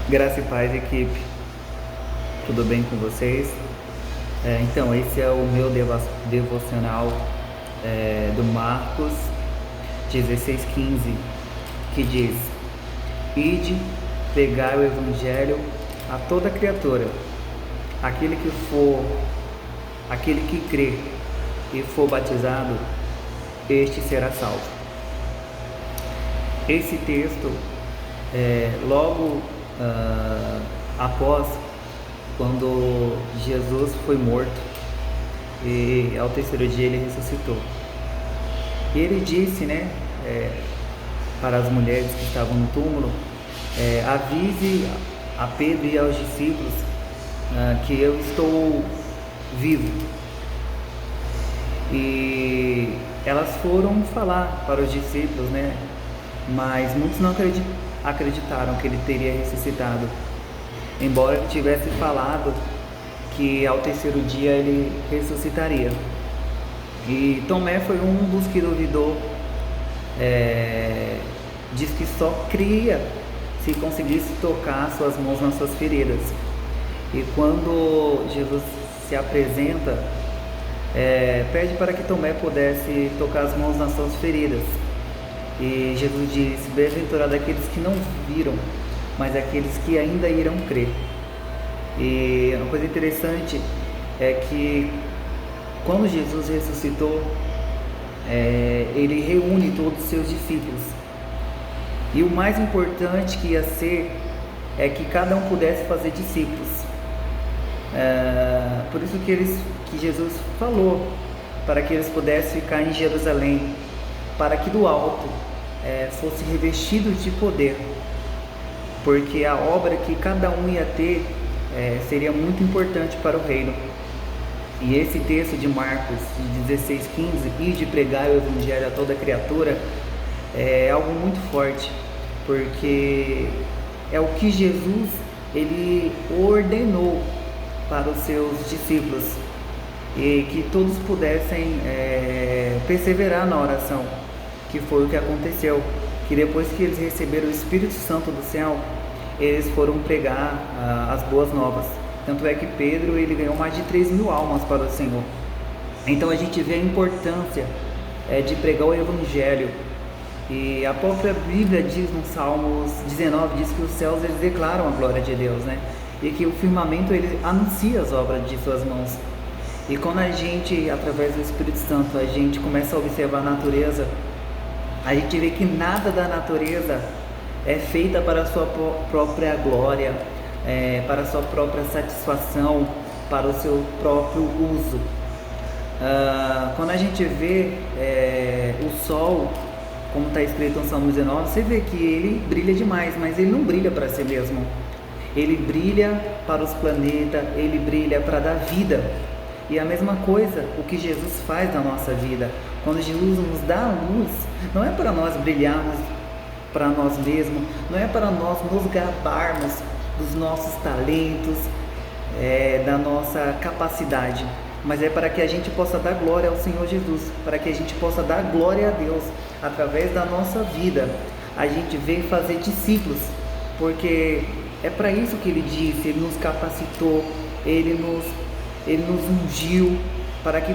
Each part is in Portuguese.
Graça e paz, equipe. Tudo bem com vocês? Então, esse é o meu devocional do Marcos 16:15, que diz: Ide, pregai o evangelho a toda criatura. Aquele que crê e for batizado, este será salvo. Esse texto, logo após quando Jesus foi morto e ao terceiro dia ele ressuscitou. E ele disse, para as mulheres que estavam no túmulo, avise a Pedro e aos discípulos que eu estou vivo. E elas foram falar para os discípulos, mas muitos não acreditaram que ele teria ressuscitado, embora ele tivesse falado que ao terceiro dia ele ressuscitaria. E Tomé foi um dos que duvidou, diz que só cria se conseguisse tocar suas mãos nas suas feridas. E quando Jesus se apresenta, pede para que Tomé pudesse tocar as mãos nas suas feridas. E Jesus disse: bem-aventurado aqueles que não viram, mas aqueles que ainda irão crer. E uma coisa interessante é que quando Jesus ressuscitou, ele reúne todos os seus discípulos. E o mais importante que ia ser é que cada um pudesse fazer discípulos. Por isso que Jesus falou para que eles pudessem ficar em Jerusalém, para que do alto fosse revestido de poder, porque a obra que cada um ia ter seria muito importante para o reino. E esse texto de Marcos 16:15, e de pregar o evangelho a toda criatura, é algo muito forte, porque é o que Jesus ele ordenou para os seus discípulos, e que todos pudessem perseverar na oração, que foi o que aconteceu, que depois que eles receberam o Espírito Santo do céu, eles foram pregar as boas novas. Tanto é que Pedro ele ganhou mais de 3.000 almas para o Senhor. Então a gente vê a importância de pregar o Evangelho. E a própria Bíblia diz no Salmos 19, diz que os céus eles declaram a glória de Deus, e que o firmamento ele anuncia as obras de suas mãos. E quando a gente, através do Espírito Santo, a gente começa a observar a natureza, a gente vê que nada da natureza é feita para a sua própria glória, para a sua própria satisfação, para o seu próprio uso. Quando a gente vê o sol, como está escrito no Salmo 19, você vê que ele brilha demais, mas ele não brilha para si mesmo. Ele brilha para os planetas, ele brilha para dar vida. E a mesma coisa, o que Jesus faz na nossa vida. Quando Jesus nos dá a luz, não é para nós brilharmos para nós mesmos, não é para nós nos gabarmos dos nossos talentos, da nossa capacidade, mas é para que a gente possa dar glória ao Senhor Jesus, para que a gente possa dar glória a Deus através da nossa vida. A gente veio fazer discípulos, porque é para isso que Ele disse, Ele nos capacitou, Ele nos ungiu, para que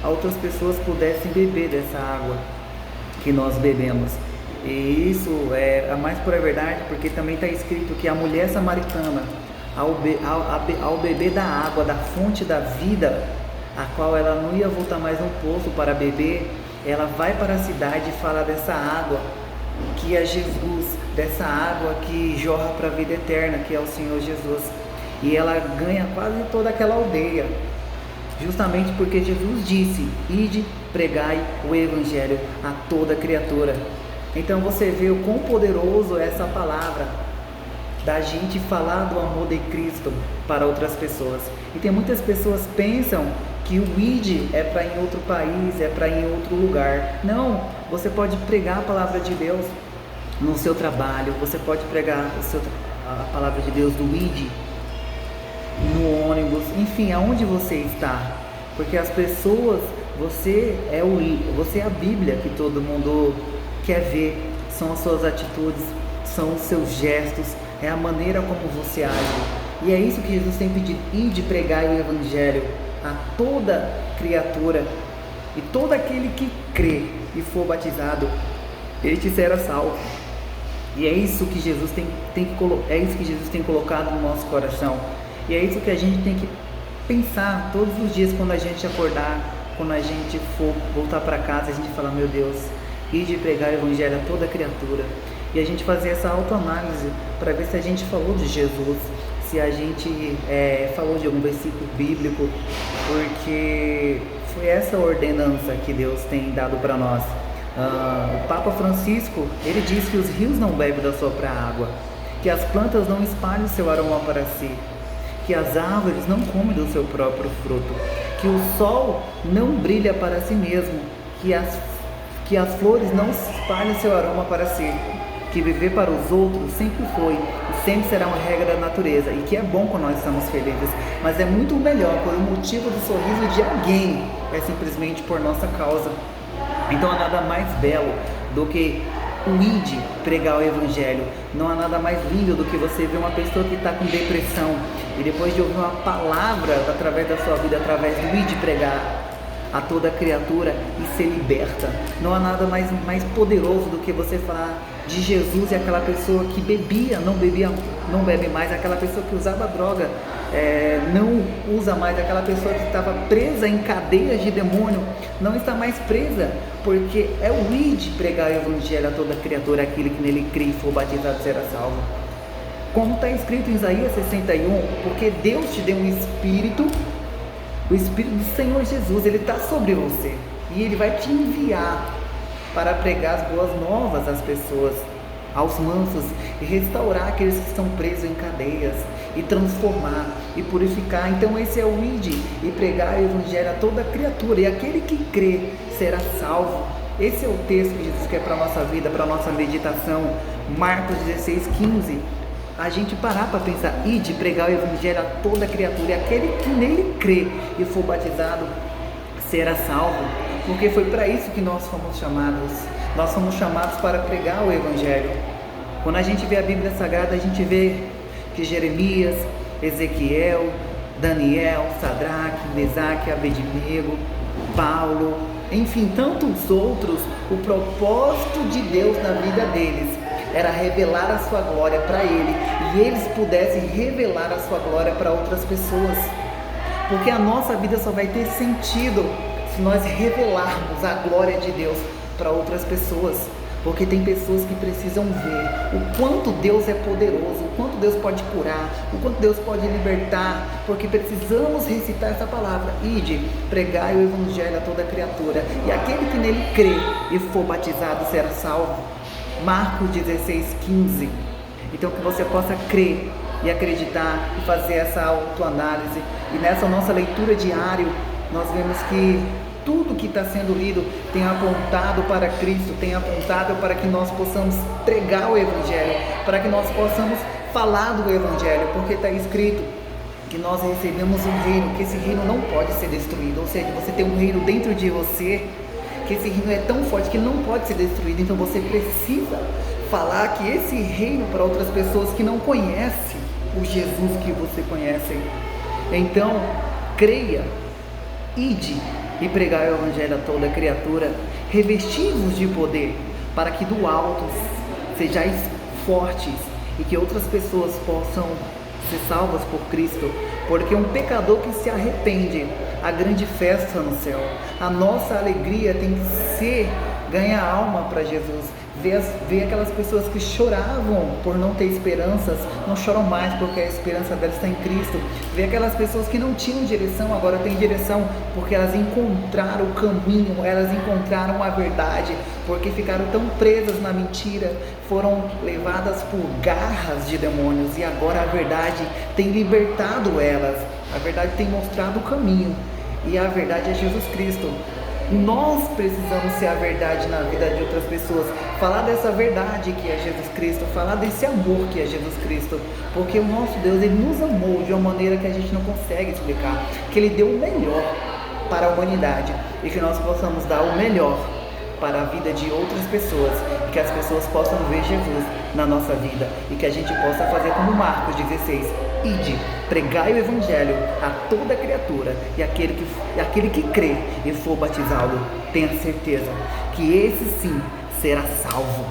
outras pessoas pudessem beber dessa água que nós bebemos. E isso é a mais pura verdade, porque também está escrito que a mulher samaritana, ao beber da água, da fonte da vida, a qual ela não ia voltar mais no poço para beber, ela vai para a cidade e fala dessa água que é Jesus, dessa água que jorra para a vida eterna, que é o Senhor Jesus. E ela ganha quase toda aquela aldeia, justamente porque Jesus disse: ide, pregai o evangelho a toda criatura. Então você vê o quão poderoso é essa palavra, da gente falar do amor de Cristo para outras pessoas. E tem muitas pessoas que pensam que o id é para ir em outro país, é para ir em outro lugar. Não, você pode pregar a palavra de Deus no seu trabalho, você pode pregar a palavra de Deus do id no ônibus, enfim, aonde você está. Porque as pessoas, você é a Bíblia que todo mundo quer ver, são as suas atitudes, são os seus gestos, é a maneira como você age. E é isso que Jesus tem pedido, ir de pregar o Evangelho a toda criatura, e todo aquele que crê e for batizado, este será salvo. E é isso que Jesus é isso que Jesus tem colocado no nosso coração. E é isso que a gente tem que pensar todos os dias quando a gente acordar, quando a gente for voltar para casa, a gente falar, meu Deus, ir de pregar o Evangelho a toda criatura. E a gente fazer essa autoanálise para ver se a gente falou de Jesus, se a gente falou de algum versículo bíblico, porque foi essa ordenança que Deus tem dado para nós. O Papa Francisco, ele diz que os rios não bebem da sua própria água, que as plantas não espalham seu aroma para si, que as árvores não comem do seu próprio fruto, que o sol não brilha para si mesmo, que as flores não espalham seu aroma para si, que viver para os outros sempre foi e sempre será uma regra da natureza, e que é bom quando nós estamos felizes, mas é muito melhor quando o motivo do sorriso de alguém é simplesmente por nossa causa. Então há nada mais belo do que o ide pregar o Evangelho. Não há nada mais lindo do que você ver uma pessoa que está com depressão e depois de ouvir uma palavra através da sua vida, através do ide pregar a toda criatura e ser liberta. Não há nada mais poderoso do que você falar de Jesus e aquela pessoa que bebia, não bebe mais, aquela pessoa que usava droga, não usa mais, aquela pessoa que estava presa em cadeias de demônio, não está mais presa, porque é o ide pregar o Evangelho a toda criatura, aquele que nele crê e for batizado será salvo. Como está escrito em Isaías 61, porque Deus te deu um Espírito, o Espírito do Senhor Jesus, Ele está sobre você, e Ele vai te enviar para pregar as boas novas às pessoas, aos mansos, e restaurar aqueles que estão presos em cadeias, e transformar, e purificar. Então esse é o ide, e pregar o Evangelho a toda criatura, e aquele que crê será salvo. Esse é o texto que Jesus quer para a nossa vida, para a nossa meditação, Marcos 16:15. A gente parar para pensar, ide pregar o Evangelho a toda criatura, e aquele que nele crê e for batizado será salvo, porque foi para isso que nós fomos chamados. Nós fomos chamados para pregar o Evangelho. Quando a gente vê a Bíblia Sagrada, a gente vê que Jeremias, Ezequiel, Daniel, Sadraque, Mesaque, Abednego, Paulo, enfim, tantos outros, o propósito de Deus na vida deles era revelar a sua glória para Ele, e eles pudessem revelar a sua glória para outras pessoas, porque a nossa vida só vai ter sentido se nós revelarmos a glória de Deus para outras pessoas, porque tem pessoas que precisam ver o quanto Deus é poderoso, o quanto Deus pode curar, o quanto Deus pode libertar, porque precisamos recitar essa palavra, ide, pregai o Evangelho a toda criatura, e aquele que nele crê e for batizado será salvo. Marcos 16:15. Então que você possa crer e acreditar e fazer essa autoanálise, e nessa nossa leitura diária nós vemos que tudo que está sendo lido tem apontado para Cristo, tem apontado para que nós possamos pregar o Evangelho, para que nós possamos falar do Evangelho, porque está escrito que nós recebemos um reino, que esse reino não pode ser destruído, ou seja, você tem um reino dentro de você, que esse reino é tão forte que ele não pode ser destruído, então você precisa falar que esse reino para outras pessoas que não conhecem o Jesus que você conhece. Então, creia, ide e pregai o Evangelho a toda criatura, revestivos de poder, para que do alto sejais fortes e que outras pessoas possam ser salvas por Cristo, porque um pecador que se arrepende, a grande festa no céu. A nossa alegria tem que ser ganhar alma para Jesus. Ver aquelas pessoas que choravam por não ter esperanças, não choram mais porque a esperança delas está em Cristo. Ver aquelas pessoas que não tinham direção, agora têm direção, porque elas encontraram o caminho, elas encontraram a verdade, porque ficaram tão presas na mentira, foram levadas por garras de demônios, e agora a verdade tem libertado elas, a verdade tem mostrado o caminho, e a verdade é Jesus Cristo. Nós precisamos ser a verdade na vida de outras pessoas, falar dessa verdade que é Jesus Cristo, falar desse amor que é Jesus Cristo, porque o nosso Deus, Ele nos amou de uma maneira que a gente não consegue explicar, que Ele deu o melhor para a humanidade, e que nós possamos dar o melhor para a vida de outras pessoas, que as pessoas possam ver Jesus na nossa vida e que a gente possa fazer como Marcos 16: ide, pregai o evangelho a toda criatura, e aquele que crê e for batizado, tenha certeza que esse sim será salvo.